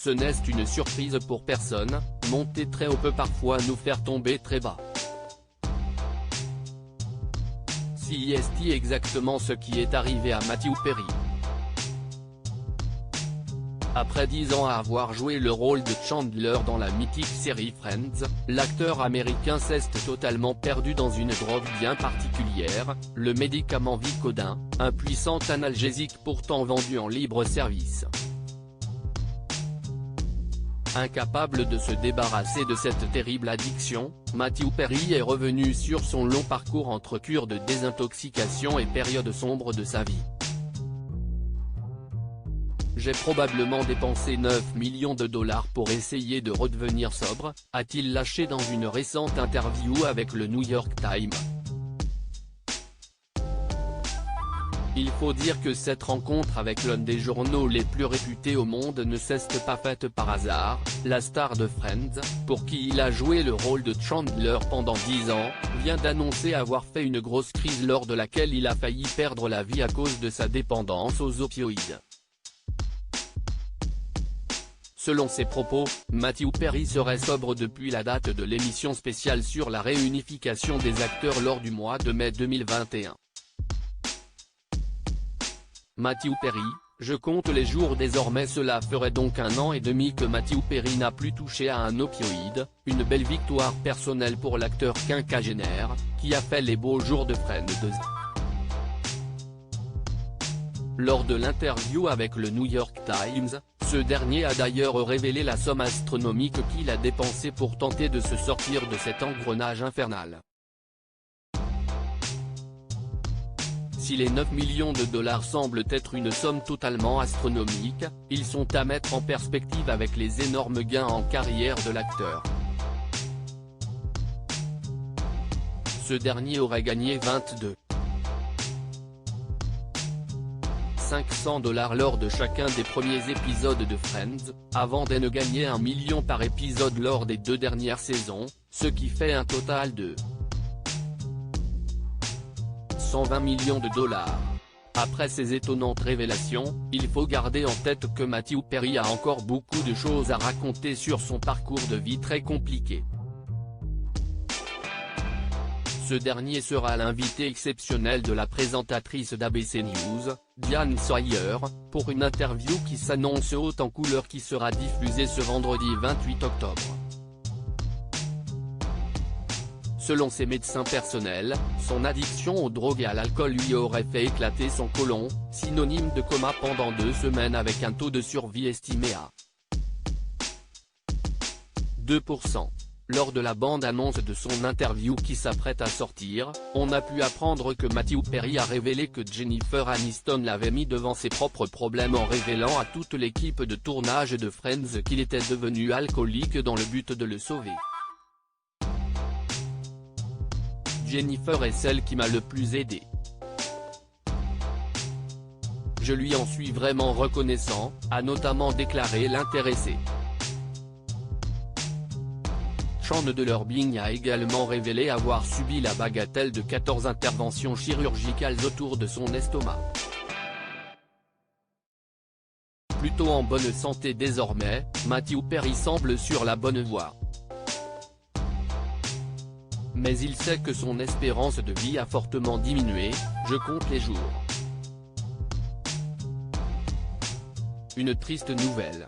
ce n'est une surprise pour personne, monter très haut peut parfois nous faire tomber très bas. Si est exactement ce qui est arrivé à Matthew Perry. Après 10 ans à avoir joué le rôle de Chandler dans la mythique série Friends, l'acteur américain s'est totalement perdu dans une drogue bien particulière, le médicament Vicodin, un puissant analgésique pourtant vendu en libre service. Incapable de se débarrasser de cette terrible addiction, Matthew Perry est revenu sur son long parcours entre cure de désintoxication et période sombre de sa vie. J'ai probablement dépensé 9 millions de dollars pour essayer de redevenir sobre, a-t-il lâché dans une récente interview avec le New York Times. Il faut dire que cette rencontre avec l'un des journaux les plus réputés au monde ne s'est pas faite par hasard, la star de Friends, pour qui il a joué le rôle de Chandler pendant 10 ans, vient d'annoncer avoir fait une grosse crise lors de laquelle il a failli perdre la vie à cause de sa dépendance aux opioïdes. Selon ses propos, Matthew Perry serait sobre depuis la date de l'émission spéciale sur la réunification des acteurs lors du mois de mai 2021. Matthew Perry, je compte les jours désormais, cela ferait donc 1 an et demi que Matthew Perry n'a plus touché à un opioïde, une belle victoire personnelle pour l'acteur quinquagénaire, qui a fait les beaux jours de Friends 2. Lors de l'interview avec le New York Times, ce dernier a d'ailleurs révélé la somme astronomique qu'il a dépensée pour tenter de se sortir de cet engrenage infernal. Si les 9 millions de dollars semblent être une somme totalement astronomique, ils sont à mettre en perspective avec les énormes gains en carrière de l'acteur. Ce dernier aurait gagné 500 $ lors de chacun des premiers épisodes de Friends, avant de ne gagner 1 million par épisode lors des 2 dernières saisons, ce qui fait un total de 120 millions de dollars. Après ces étonnantes révélations, il faut garder en tête que Matthew Perry a encore beaucoup de choses à raconter sur son parcours de vie très compliqué. Ce dernier sera l'invité exceptionnel de la présentatrice d'ABC News, Diane Sawyer, pour une interview qui s'annonce haute en couleur qui sera diffusée ce vendredi 28 octobre. Selon ses médecins personnels, son addiction aux drogues et à l'alcool lui aurait fait éclater son côlon, synonyme de coma pendant 2 semaines avec un taux de survie estimé à 2%. Lors de la bande-annonce de son interview qui s'apprête à sortir, on a pu apprendre que Matthew Perry a révélé que Jennifer Aniston l'avait mis devant ses propres problèmes en révélant à toute l'équipe de tournage de Friends qu'il était devenu alcoolique dans le but de le sauver. Jennifer est celle qui m'a le plus aidé. Je lui en suis vraiment reconnaissant, a notamment déclaré l'intéressé. Chandler Bing a également révélé avoir subi la bagatelle de 14 interventions chirurgicales autour de son estomac. Plutôt en bonne santé désormais, Matthew Perry semble sur la bonne voie. Mais il sait que son espérance de vie a fortement diminué, je compte les jours. Une triste nouvelle.